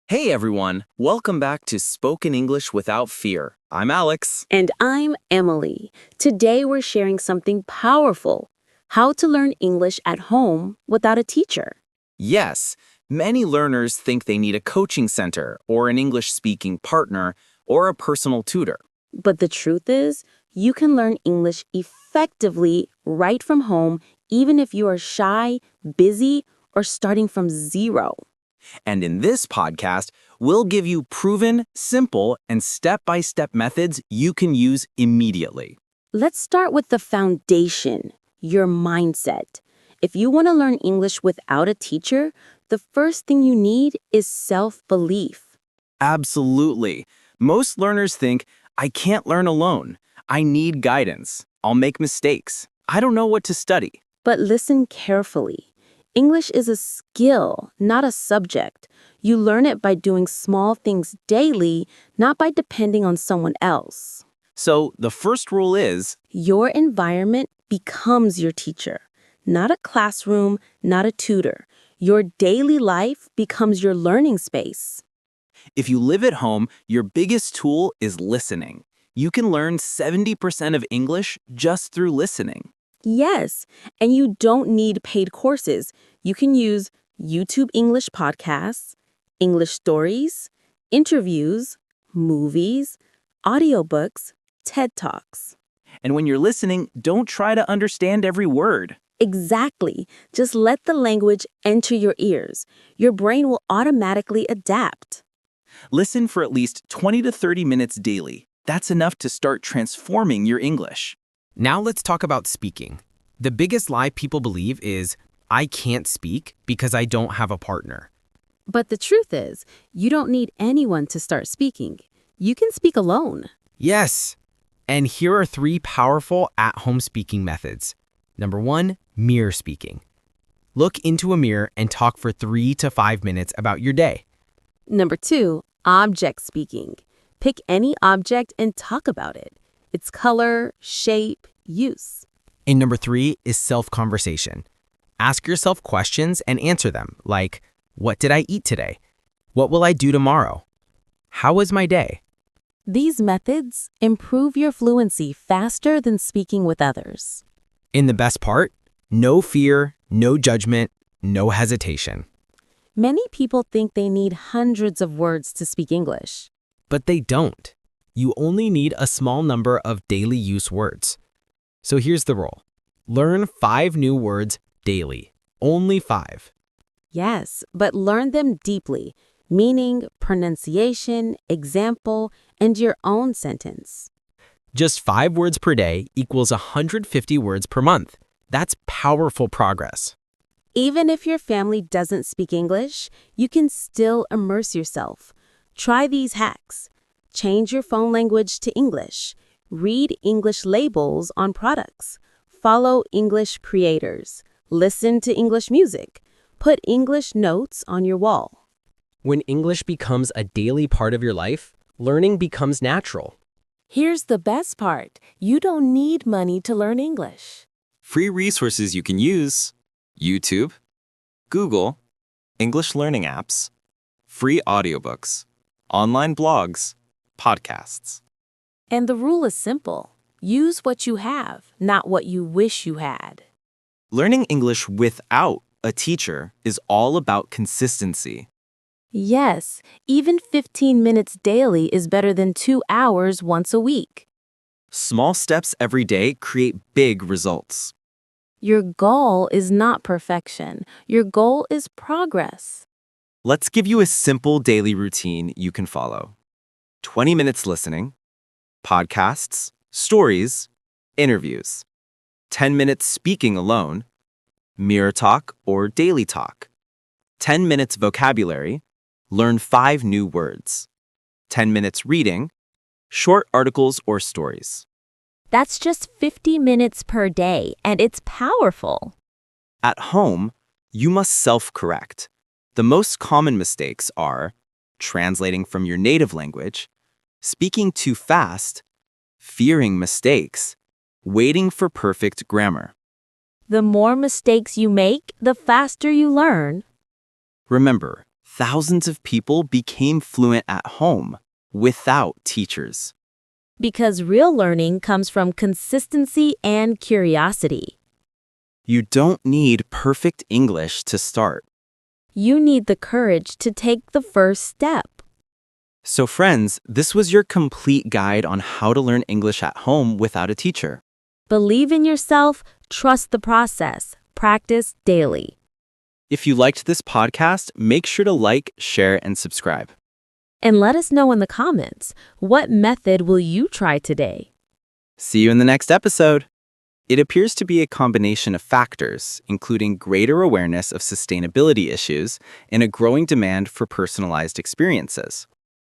Hey everyone, welcome back to Spoken English Without Fear. I'm Alex. And I'm Emily. Today we're sharing something powerful: how to learn English at home without a teacher. Yes, many learners think they need a coaching center or an English-speaking partner or a personal tutor. But the truth is, you can learn English effectively right from home, even if you are shy, busy, or starting from zero. And in this podcast, we'll give you proven, simple, and step-by-step methods you can use immediately. Let's start with the foundation, your mindset. If you want to learn English without a teacher, the first thing you need is self-belief. Absolutely. Most learners think, I can't learn alone. I need guidance. I'll make mistakes. I don't know what to study. But listen carefully. English is a skill, not a subject. You learn it by doing small things daily, not by depending on someone else. So the first rule is, Your environment becomes your teacher. Not a classroom, not a tutor. Your daily life becomes your learning space. if you live at home, your biggest tool is listening. You can learn 70% of English just through listening. Yes, and you don't need paid courses. You can use YouTube English podcasts, English stories, interviews, movies, audiobooks, TED Talks. And when you're listening, don't try to understand every word. Exactly. Just let the language enter your ears. Your brain will automatically adapt. Listen for at least 20 to 30 minutes daily. That's enough to start transforming your English. Now let's talk about speaking. The biggest lie people believe is, I can't speak because I don't have a partner. But the truth is, you don't need anyone to start speaking. You can speak alone. Yes! And here are 3 powerful at-home speaking methods. Number 1, mirror speaking. Look into a mirror and talk for 3 to 5 minutes about your day. Number 2, object speaking. Pick any object and talk about it. Its color, shape, use. And number 3 is self-conversation. Ask yourself questions and answer them, like, what did I eat today? What will I do tomorrow? How was my day? These methods improve your fluency faster than speaking with others. And the best part? No fear, no judgment, no hesitation. Many people think they need hundreds of words to speak English. But they don't. You only need a small number of daily use words. So here's the rule. Learn 5 new words daily. Only 5. Yes, but learn them deeply, meaning, pronunciation, example, and your own sentence. Just 5 words per day equals 150 words per month. That's powerful progress. Even if your family doesn't speak English, you can still immerse yourself. Try these hacks. Change your phone language to English. Read English labels on products. Follow English creators. Listen to English music. Put English notes on your wall. When English becomes a daily part of your life, learning becomes natural. Here's the best part. You don't need money to learn English. Free resources you can use: YouTube, Google, English learning apps, free audiobooks, online blogs, podcasts. And the rule is simple. Use what you have, not what you wish you had. Learning English without a teacher is all about consistency. Yes, even 15 minutes daily is better than 2 hours once a week. Small steps every day create big results. Your goal is not perfection. Your goal is progress. Let's give you a simple daily routine you can follow. 20 minutes listening, podcasts, stories, interviews. 10 minutes speaking alone, mirror talk or daily talk. 10 minutes vocabulary, learn 5 new words. 10 minutes reading, short articles or stories. That's just 50 minutes per day, and it's powerful. At home, you must self-correct. The most common mistakes are translating from your native language, speaking too fast, fearing mistakes, waiting for perfect grammar. The more mistakes you make, the faster you learn. Remember, thousands of people became fluent at home without teachers. Because real learning comes from consistency and curiosity. You don't need perfect English to start. You need the courage to take the first step. So friends, this was your complete guide on how to learn English at home without a teacher. Believe in yourself, trust the process, practice daily. If you liked this podcast, make sure to like, share, and subscribe. And let us know in the comments, what method will you try today? See you in the next episode. It appears to be a combination of factors, including greater awareness of sustainability issues and a growing demand for personalized experiences.